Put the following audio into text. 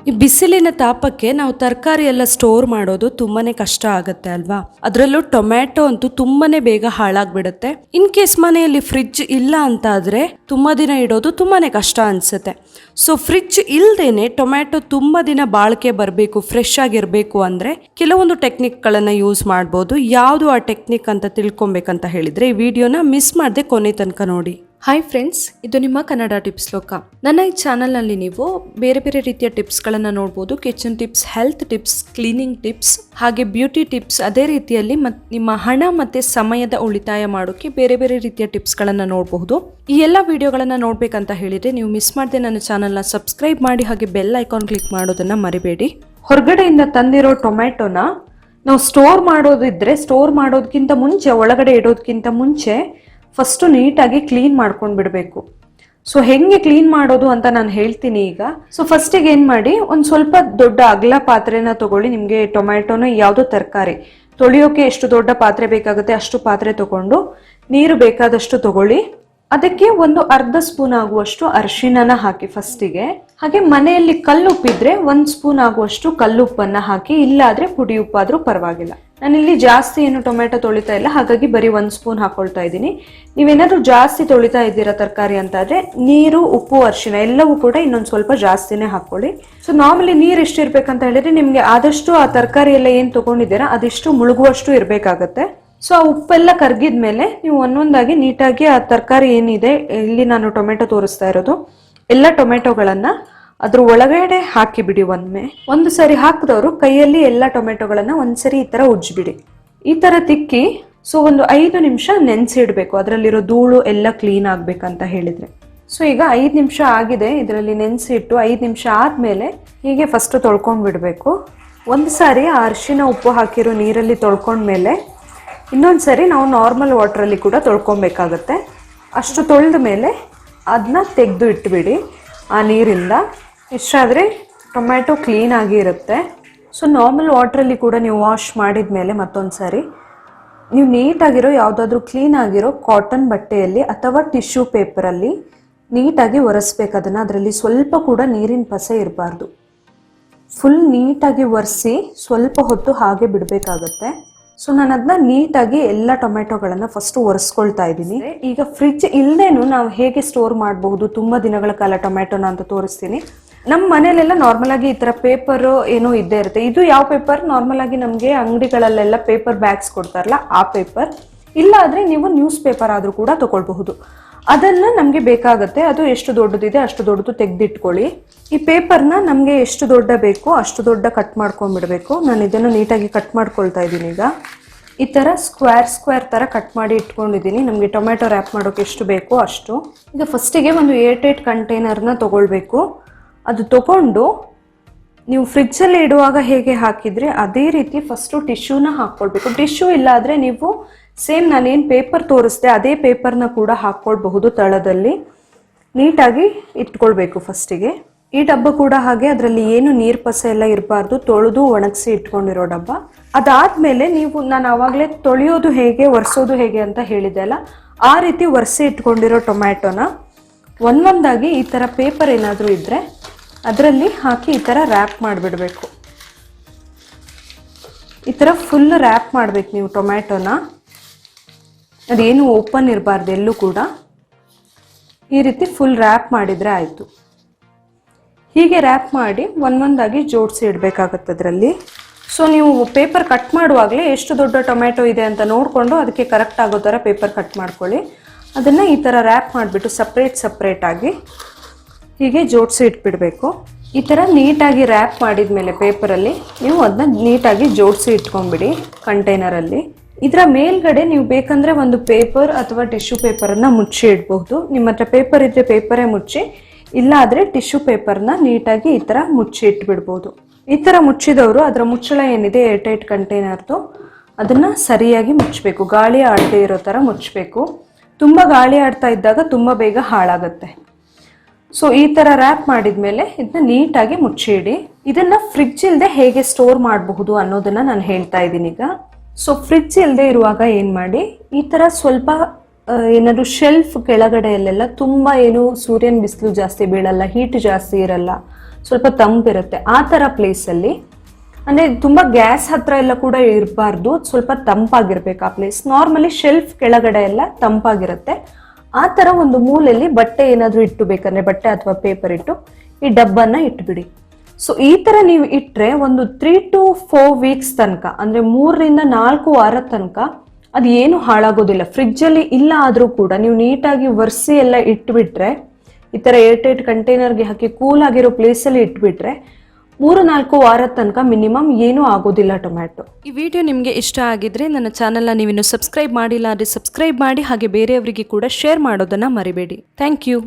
ಈ ಬಿಸಿಲಿನ ತಾಪಕ್ಕೆ ನಾವು ತರಕಾರಿ ಎಲ್ಲ ಸ್ಟೋರ್ ಮಾಡೋದು ತುಂಬಾನೇ ಕಷ್ಟ ಆಗುತ್ತೆ ಅಲ್ವಾ. ಅದರಲ್ಲೂ ಟೊಮ್ಯಾಟೊ ಅಂತೂ ತುಂಬಾನೇ ಬೇಗ ಹಾಳಾಗ್ಬಿಡುತ್ತೆ. ಇನ್ ಕೇಸ್ ಮನೆಯಲ್ಲಿ ಫ್ರಿಡ್ಜ್ ಇಲ್ಲ ಅಂತ ಆದ್ರೆ ತುಂಬಾ ದಿನ ಇಡೋದು ತುಂಬಾನೇ ಕಷ್ಟ ಅನ್ಸುತ್ತೆ. ಸೊ ಫ್ರಿಡ್ಜ್ ಇಲ್ದೇನೆ ಟೊಮ್ಯಾಟೊ ತುಂಬಾ ದಿನ ಬಾಳಿಕೆ ಬರಬೇಕು, ಫ್ರೆಶ್ ಆಗಿರ್ಬೇಕು ಅಂದ್ರೆ ಕೆಲವೊಂದು ಟೆಕ್ನಿಕ್ಗಳನ್ನ ಯೂಸ್ ಮಾಡ್ಬೋದು. ಯಾವುದು ಆ ಟೆಕ್ನಿಕ್ ಅಂತ ತಿಳ್ಕೊಬೇಕಂತ ಹೇಳಿದ್ರೆ ಈ ವಿಡಿಯೋನ ಮಿಸ್ ಮಾಡದೆ ಕೊನೆ ತನಕ ನೋಡಿ. ಹಾಯ್ ಫ್ರೆಂಡ್ಸ್, ಇದು ನಿಮ್ಮ ಕನ್ನಡ ಟಿಪ್ಸ್ ಲೋಕ. ನನ್ನ ಈ ಚಾನಲ್ನಲ್ಲಿ ನೀವು ಬೇರೆ ಬೇರೆ ರೀತಿಯ ಟಿಪ್ಸ್ಗಳನ್ನು ನೋಡ್ಬೋದು. Kitchen tips, health tips, cleaning tips, ಹಾಗೆ ಬ್ಯೂಟಿ ಟಿಪ್ಸ್. ಅದೇ ರೀತಿಯಲ್ಲಿ ನಿಮ್ಮ ಹಣ ಮತ್ತು ಸಮಯದ ಉಳಿತಾಯ ಮಾಡೋಕ್ಕೆ ಬೇರೆ ಬೇರೆ ರೀತಿಯ ಟಿಪ್ಸ್ಗಳನ್ನು ನೋಡಬಹುದು. ಈ ಎಲ್ಲ ವಿಡಿಯೋಗಳನ್ನು ನೋಡಬೇಕಂತ ಹೇಳಿದರೆ ನೀವು ಮಿಸ್ ಮಾಡದೆ ನನ್ನ ಚಾನಲ್ನ ಸಬ್ಸ್ಕ್ರೈಬ್ ಮಾಡಿ ಹಾಗೆ ಬೆಲ್ ಐಕಾನ್ ಕ್ಲಿಕ್ ಮಾಡೋದನ್ನು ಮರಿಬೇಡಿ. ಹೊರಗಡೆಯಿಂದ ತಂದಿರೋ ಟೊಮ್ಯಾಟೊನ ನಾವು ಸ್ಟೋರ್ ಮಾಡೋದಕ್ಕಿಂತ ಮುಂಚೆ, ಒಳಗಡೆ ಇಡೋದಕ್ಕಿಂತ ಮುಂಚೆ ಫಸ್ಟು ನೀಟಾಗಿ ಕ್ಲೀನ್ ಮಾಡ್ಕೊಂಡು ಬಿಡಬೇಕು. ಸೊ ಹೆಂಗೆ ಕ್ಲೀನ್ ಮಾಡೋದು ಅಂತ ನಾನು ಹೇಳ್ತೀನಿ ಈಗ. ಸೊ ಫಸ್ಟಿಗೆ ಏನು ಮಾಡಿ, ಒಂದು ಸ್ವಲ್ಪ ದೊಡ್ಡ ಅಗಲ ಪಾತ್ರೆನ ತಗೊಳ್ಳಿ. ನಿಮಗೆ ಟೊಮ್ಯಾಟೊನ ಯಾವುದೋ ತರಕಾರಿ ತೊಳೆಯೋಕೆ ಎಷ್ಟು ದೊಡ್ಡ ಪಾತ್ರೆ ಬೇಕಾಗುತ್ತೆ ಅಷ್ಟು ಪಾತ್ರೆ ತಗೊಂಡು ನೀರು ಬೇಕಾದಷ್ಟು ತಗೊಳ್ಳಿ. ಅದಕ್ಕೆ ಒಂದು ಅರ್ಧ ಸ್ಪೂನ್ ಆಗುವಷ್ಟು ಅರಿಶಿಣನ ಹಾಕಿ ಫಸ್ಟಿಗೆ. ಹಾಗೆ ಮನೆಯಲ್ಲಿ ಕಲ್ಲುಪ್ಪಿದ್ರೆ 1 ಸ್ಪೂನ್ ಆಗುವಷ್ಟು ಕಲ್ಲುಪ್ಪನ್ನ ಹಾಕಿ, ಇಲ್ಲಾದ್ರೆ ಪುಡಿ ಉಪ್ಪಾದ್ರೂ ಪರವಾಗಿಲ್ಲ. ನಾನಿಲ್ಲಿ ಜಾಸ್ತಿ ಏನು ಟೊಮೆಟೊ ತೊಳಿತಾ ಇಲ್ಲ, ಹಾಗಾಗಿ ಬರೀ 1 ಸ್ಪೂನ್ ಹಾಕೊಳ್ತಾ ಇದ್ದೀನಿ. ನೀವೇನಾದ್ರೂ ಜಾಸ್ತಿ ತೊಳಿತಾ ಇದ್ದೀರಾ ತರಕಾರಿ ಅಂತಾದ್ರೆ ನೀರು, ಉಪ್ಪು, ಅರಿಶಿಣ ಎಲ್ಲವೂ ಕೂಡ ಇನ್ನೊಂದು ಸ್ವಲ್ಪ ಜಾಸ್ತಿನೇ ಹಾಕೊಳ್ಳಿ. ಸೊ ನಾರ್ಮಲಿ ನೀರು ಎಷ್ಟಿರ್ಬೇಕಂತ ಹೇಳಿದ್ರೆ ನಿಮ್ಗೆ ಆದಷ್ಟು ಆ ತರಕಾರಿ ಎಲ್ಲ ಏನ್ ತಗೊಂಡಿದ್ದೀರಾ ಅದಿಷ್ಟು ಮುಳುಗುವಷ್ಟು ಇರ್ಬೇಕಾಗತ್ತೆ. ಸೊ ಆ ಉಪ್ಪೆಲ್ಲ ಕರ್ಗಿದ್ಮೇಲೆ ನೀವು ಒಂದೊಂದಾಗಿ ನೀಟಾಗಿ ಆ ತರಕಾರಿ ಏನಿದೆ, ಇಲ್ಲಿ ನಾನು ಟೊಮೆಟೊ ತೋರಿಸ್ತಾ ಇರೋದು, ಎಲ್ಲ ಟೊಮೆಟೊಗಳನ್ನ ಅದ್ರ ಒಳಗಡೆ ಹಾಕಿ ಬಿಡಿ. ಒಂದು ಸರಿ ಹಾಕಿದವರು ಕೈಯಲ್ಲಿ ಎಲ್ಲ ಟೊಮೆಟೊಗಳನ್ನ ಒಂದ್ಸರಿ ಈ ತರ ಉಜ್ಜಿಬಿಡಿ. ಈ ತರ ತಿಕ್ಕಿ ಸೊ ಒಂದು 5 ನಿಮಿಷ ನೆನೆಸಿಡ್ಬೇಕು. ಅದರಲ್ಲಿರೋ ಧೂಳು ಎಲ್ಲ ಕ್ಲೀನ್ ಆಗ್ಬೇಕಂತ ಹೇಳಿದ್ರೆ. ಸೊ ಈಗ 5 ನಿಮಿಷ ಆಗಿದೆ. ಇದರಲ್ಲಿ ನೆನೆಸಿಟ್ಟು 5 ನಿಮಿಷ ಆದ್ಮೇಲೆ ಹೀಗೆ ಫಸ್ಟ್ ತೊಳ್ಕೊಂಡ್ ಬಿಡ್ಬೇಕು. ಒಂದು ಸಾರಿ ಆ ಅರಿಶಿನ ಉಪ್ಪು ಹಾಕಿರೋ ನೀರಲ್ಲಿ ತೊಳ್ಕೊಂಡ್ಮೇಲೆ ಇನ್ನೊಂದ್ಸರಿ ನಾವು ನಾರ್ಮಲ್ ವಾಟ್ರಲ್ಲಿ ಕೂಡ ತೊಳ್ಕೊಬೇಕಾಗತ್ತೆ. ಅಷ್ಟು ತೊಳೆದ ಮೇಲೆ ಅದನ್ನ ತೆಗೆದು ಇಟ್ಬಿಡಿ ಆ ನೀರಿಂದ. ಇಷ್ಟಾದರೆ ಟೊಮ್ಯಾಟೊ ಕ್ಲೀನ್ ಆಗಿ ಇರುತ್ತೆ. ಸೊ ನಾರ್ಮಲ್ ವಾಟ್ರಲ್ಲಿ ಕೂಡ ನೀವು ವಾಶ್ ಮಾಡಿದ ಮೇಲೆ ಮತ್ತೊಂದು ಸಾರಿ ನೀವು ನೀಟಾಗಿರೋ ಯಾವುದಾದ್ರೂ ಕ್ಲೀನ್ ಆಗಿರೋ ಕಾಟನ್ ಬಟ್ಟೆಯಲ್ಲಿ ಅಥವಾ ಟಿಶ್ಯೂ ಪೇಪರಲ್ಲಿ ನೀಟಾಗಿ ಒರೆಸ್ಬೇಕು ಅದನ್ನು. ಅದರಲ್ಲಿ ಸ್ವಲ್ಪ ಕೂಡ ನೀರಿನ ಪಸೆ ಇರಬಾರ್ದು. ಫುಲ್ ನೀಟಾಗಿ ಒರೆಸಿ ಸ್ವಲ್ಪ ಹೊತ್ತು ಹಾಗೆ ಬಿಡಬೇಕಾಗತ್ತೆ. ಸೊ ನಾನು ಅದನ್ನ ನೀಟಾಗಿ ಎಲ್ಲ ಟೊಮೆಟೊಗಳನ್ನು ಫಸ್ಟ್ ಒರೆಸ್ಕೊಳ್ತಾ ಇದ್ದೀನಿ. ಈಗ ಫ್ರಿಡ್ಜ್ ಇಲ್ಲದೇನು ನಾವು ಹೇಗೆ ಸ್ಟೋರ್ ಮಾಡಬಹುದು ತುಂಬ ದಿನಗಳ ಕಾಲ ಟೊಮೆಟೊನ ಅಂತ ತೋರಿಸ್ತೀನಿ. ನಮ್ಮ ಮನೇಲೆಲ್ಲ ನಾರ್ಮಲ್ ಆಗಿ ಈ ಥರ ಪೇಪರು ಏನೋ ಇದ್ದೇ ಇರುತ್ತೆ. ಇದು ಯಾವ ಪೇಪರ್? ನಾರ್ಮಲ್ ಆಗಿ ನಮಗೆ ಅಂಗಡಿಗಳಲ್ಲೆಲ್ಲ ಪೇಪರ್ ಬ್ಯಾಗ್ಸ್ ಕೊಡ್ತಾರಲ್ಲ ಆ ಪೇಪರ್. ಇಲ್ಲ ಆದರೆ ನೀವು ನ್ಯೂಸ್ ಪೇಪರ್ ಆದರೂ ಕೂಡ ತಗೊಳ್ಬಹುದು. ಅದನ್ನು ನಮಗೆ ಬೇಕಾಗುತ್ತೆ. ಅದು ಎಷ್ಟು ದೊಡ್ಡದಿದೆ ಅಷ್ಟು ದೊಡ್ಡದು ತೆಗೆದಿಟ್ಕೊಳ್ಳಿ. ಈ ಪೇಪರ್ನ ನಮಗೆ ಎಷ್ಟು ದೊಡ್ಡ ಬೇಕೋ ಅಷ್ಟು ದೊಡ್ಡ ಕಟ್ ಮಾಡ್ಕೊಂಡ್ಬಿಡ್ಬೇಕು. ನಾನು ಇದನ್ನು ನೀಟಾಗಿ ಕಟ್ ಮಾಡ್ಕೊಳ್ತಾ ಇದ್ದೀನಿ. ಈಗ ಈ ಥರ ಸ್ಕ್ವೇರ್ ಥರ ಕಟ್ ಮಾಡಿ ಇಟ್ಕೊಂಡಿದ್ದೀನಿ. ನಮಗೆ ಟೊಮೆಟೊ ರ್ಯಾಪ್ ಮಾಡೋಕೆ ಎಷ್ಟು ಬೇಕೋ ಅಷ್ಟು. ಈಗ ಫಸ್ಟಿಗೆ ಒಂದು ಏರ್ಟೈಟ್ ಕಂಟೈನರ್ನ ತೊಗೊಳ್ಬೇಕು. ಅದು ತಗೊಂಡು ನೀವು ಫ್ರಿಡ್ಜಲ್ಲಿ ಇಡುವಾಗ ಹೇಗೆ ಹಾಕಿದ್ರೆ ಅದೇ ರೀತಿ ಫಸ್ಟು ಟಿಶ್ಯೂನ ಹಾಕ್ಕೊಳ್ಬೇಕು. ಟಿಶ್ಯೂ ಇಲ್ಲ ಆದರೆ ನೀವು ಸೇಮ್ ನಾನೇನು ಪೇಪರ್ ತೋರಿಸ್ದೆ ಅದೇ ಪೇಪರ್ನ ಕೂಡ ಹಾಕ್ಕೊಳ್ಬಹುದು. ತಳದಲ್ಲಿ ನೀಟಾಗಿ ಇಟ್ಕೊಳ್ಬೇಕು ಫಸ್ಟಿಗೆ. ಈ ಡಬ್ಬ ಕೂಡ ಹಾಗೆ, ಅದರಲ್ಲಿ ಏನು ನೀರು ಪಸೆ ಎಲ್ಲ ಇರಬಾರ್ದು. ತೊಳೆದು ಒಣಗಿಸಿ ಇಟ್ಕೊಂಡಿರೋ ಡಬ್ಬ. ಅದಾದಮೇಲೆ ನಾನು ಆವಾಗಲೇ ತೊಳೆಯೋದು ಹೇಗೆ, ಒರೆಸೋದು ಹೇಗೆ ಅಂತ ಹೇಳಿದೆ ಅಲ್ಲ, ಆ ರೀತಿ ಒರೆಸಿ ಇಟ್ಕೊಂಡಿರೋ ಟೊಮ್ಯಾಟೊನ ಒಂದೊಂದಾಗಿ ಈ ಥರ ಪೇಪರ್ ಏನಾದರೂ ಇದ್ದರೆ ಅದರಲ್ಲಿ ಹಾಕಿ ಈ ಥರ ರ್ಯಾಪ್ ಮಾಡಿಬಿಡಬೇಕು. ಈ ಥರ ಫುಲ್ ರ್ಯಾಪ್ ಮಾಡಬೇಕು ನೀವು ಟೊಮ್ಯಾಟೊನ. ಅದೇನು ಓಪನ್ ಇರಬಾರ್ದು ಎಲ್ಲೂ ಕೂಡ. ಈ ರೀತಿ ಫುಲ್ ರ್ಯಾಪ್ ಮಾಡಿದರೆ ಆಯಿತು. ಹೀಗೆ ರ್ಯಾಪ್ ಮಾಡಿ ಒಂದೊಂದಾಗಿ ಜೋಡಿಸಿ ಇಡಬೇಕಾಗತ್ತೆ ಅದರಲ್ಲಿ. ಸೊ ನೀವು ಪೇಪರ್ ಕಟ್ ಮಾಡುವಾಗಲೇ ಎಷ್ಟು ದೊಡ್ಡ ಟೊಮ್ಯಾಟೊ ಇದೆ ಅಂತ ನೋಡಿಕೊಂಡು ಅದಕ್ಕೆ ಕರೆಕ್ಟ್ ಆಗೋ ಥರ ಪೇಪರ್ ಕಟ್ ಮಾಡ್ಕೊಳ್ಳಿ. ಅದನ್ನು ಈ ಥರ ರ್ಯಾಪ್ ಮಾಡಿಬಿಟ್ಟು ಸಪ್ರೇಟಾಗಿ ಹೀಗೆ ಜೋಡಿಸಿ ಇಟ್ಬಿಡಬೇಕು. ಈ ಥರ ನೀಟಾಗಿ ರ್ಯಾಪ್ ಮಾಡಿದ ಮೇಲೆ ಪೇಪರಲ್ಲಿ ನೀವು ಅದನ್ನ ನೀಟಾಗಿ ಜೋಡಿಸಿ ಇಟ್ಕೊಂಡ್ಬಿಡಿ ಕಂಟೈನರಲ್ಲಿ. ಇದರ ಮೇಲ್ಗಡೆ ನೀವು ಬೇಕಂದ್ರೆ ಒಂದು ಪೇಪರ್ ಅಥವಾ ಟಿಶ್ಯೂ ಪೇಪರನ್ನು ಮುಚ್ಚಿ ಇಡಬಹುದು. ನಿಮ್ಮ ಹತ್ರ ಪೇಪರ್ ಇದ್ದರೆ ಪೇಪರೇ ಮುಚ್ಚಿ, ಇಲ್ಲ ಆದರೆ ಟಿಶ್ಯೂ ಪೇಪರ್ನ ನೀಟಾಗಿ ಈ ಥರ ಮುಚ್ಚಿ ಇಟ್ಬಿಡ್ಬೋದು. ಈ ಥರ ಮುಚ್ಚಿದವರು ಅದರ ಮುಚ್ಚಳ ಏನಿದೆ ಏರ್ಟೈಟ್ ಕಂಟೈನರ್ದು ಅದನ್ನು ಸರಿಯಾಗಿ ಮುಚ್ಚಬೇಕು. ಗಾಳಿ ಆಡದೇ ಇರೋ ಥರ ಮುಚ್ಚಬೇಕು. ತುಂಬ ಗಾಳಿ ಆಡ್ತಾ ಇದ್ದಾಗ ತುಂಬ ಬೇಗ ಹಾಳಾಗುತ್ತೆ. ಸೊ ಈ ಥರ ರ್ಯಾಪ್ ಮಾಡಿದ ಮೇಲೆ ಇದನ್ನ ನೀಟಾಗಿ ಮುಚ್ಚಿ ಇಡಿ. ಇದನ್ನು ಫ್ರಿಡ್ಜ್ ಇಲ್ಲದೆ ಹೇಗೆ ಸ್ಟೋರ್ ಮಾಡಬಹುದು ಅನ್ನೋದನ್ನು ನಾನು ಹೇಳ್ತಾ ಇದ್ದೀನಿ ಈಗ. ಸೊ ಫ್ರಿಡ್ಜ್ ಇಲ್ಲದೆ ಇರುವಾಗ ಏನು ಮಾಡಿ, ಈ ಥರ ಸ್ವಲ್ಪ ಏನಾದರೂ ಶೆಲ್ಫ್ ಕೆಳಗಡೆಯಲ್ಲೆಲ್ಲ ತುಂಬ ಏನು ಸೂರ್ಯನ ಬಿಸಿಲು ಜಾಸ್ತಿ ಬೀಳಲ್ಲ, ಹೀಟ್ ಜಾಸ್ತಿ ಇರಲ್ಲ. ಸ್ವಲ್ಪ ತಂಪಿರುತ್ತೆ. ಆ ಥರ ಪ್ಲೇಸಲ್ಲಿ ಅಂದರೆ ತುಂಬ ಗ್ಯಾಸ್ ಹತ್ರ ಎಲ್ಲ ಕೂಡ ಇರಬಾರ್ದು, ಸ್ವಲ್ಪ ತಂಪಾಗಿರ್ಬೇಕು ಆ ಪ್ಲೇಸ್. ನಾರ್ಮಲಿ ಶೆಲ್ಫ್ ಕೆಳಗಡೆ ಎಲ್ಲ ತಂಪಾಗಿರುತ್ತೆ. ಆ ಥರ ಒಂದು ಮೂಲೆಯಲ್ಲಿ ಬಟ್ಟೆ ಏನಾದರೂ ಇಟ್ಟು, ಬೇಕಂದ್ರೆ ಬಟ್ಟೆ ಅಥವಾ ಪೇಪರ್ ಇಟ್ಟು ಈ ಡಬ್ಬನ್ನ ಇಟ್ಬಿಡಿ. ಸೊ ಈ ಥರ ನೀವು ಇಟ್ಟರೆ ಒಂದು 3 to 4 weeks ತನಕ, ಅಂದರೆ 3 ರಿಂದ 4 ವಾರದ ತನಕ ಅದು ಏನು ಹಾಳಾಗೋದಿಲ್ಲ. ಫ್ರಿಜ್ಜಲ್ಲಿ ಇಲ್ಲ ಆದರೂ ಕೂಡ ನೀವು ನೀಟಾಗಿ ಒರೆಸಿ ಎಲ್ಲ ಇಟ್ಬಿಟ್ರೆ, ಈ ಥರ ಏರ್ಟೈಟ್ ಕಂಟೈನರ್ಗೆ ಹಾಕಿ ಕೂಲ್ ಆಗಿರೋ ಪ್ಲೇಸಲ್ಲಿ ಇಟ್ಬಿಟ್ರೆ 3-4 ವಾರದ ತನಕ ಮಿನಿಮಮ್ ಏನೂ ಆಗೋದಿಲ್ಲ ಟೊಮ್ಯಾಟೊ. ಈ ವಿಡಿಯೋ ನಿಮಗೆ ಇಷ್ಟ ಆಗಿದ್ರೆ ನನ್ನ ಚಾನಲ್ನ ನೀವಿನ್ನು ಸಬ್ಸ್ಕ್ರೈಬ್ ಮಾಡಿಲ್ಲ ಅಂದರೆ ಸಬ್ಸ್ಕ್ರೈಬ್ ಮಾಡಿ, ಹಾಗೆ ಬೇರೆಯವರಿಗೆ ಕೂಡ ಶೇರ್ ಮಾಡೋದನ್ನು ಮರಿಬೇಡಿ. Thank you.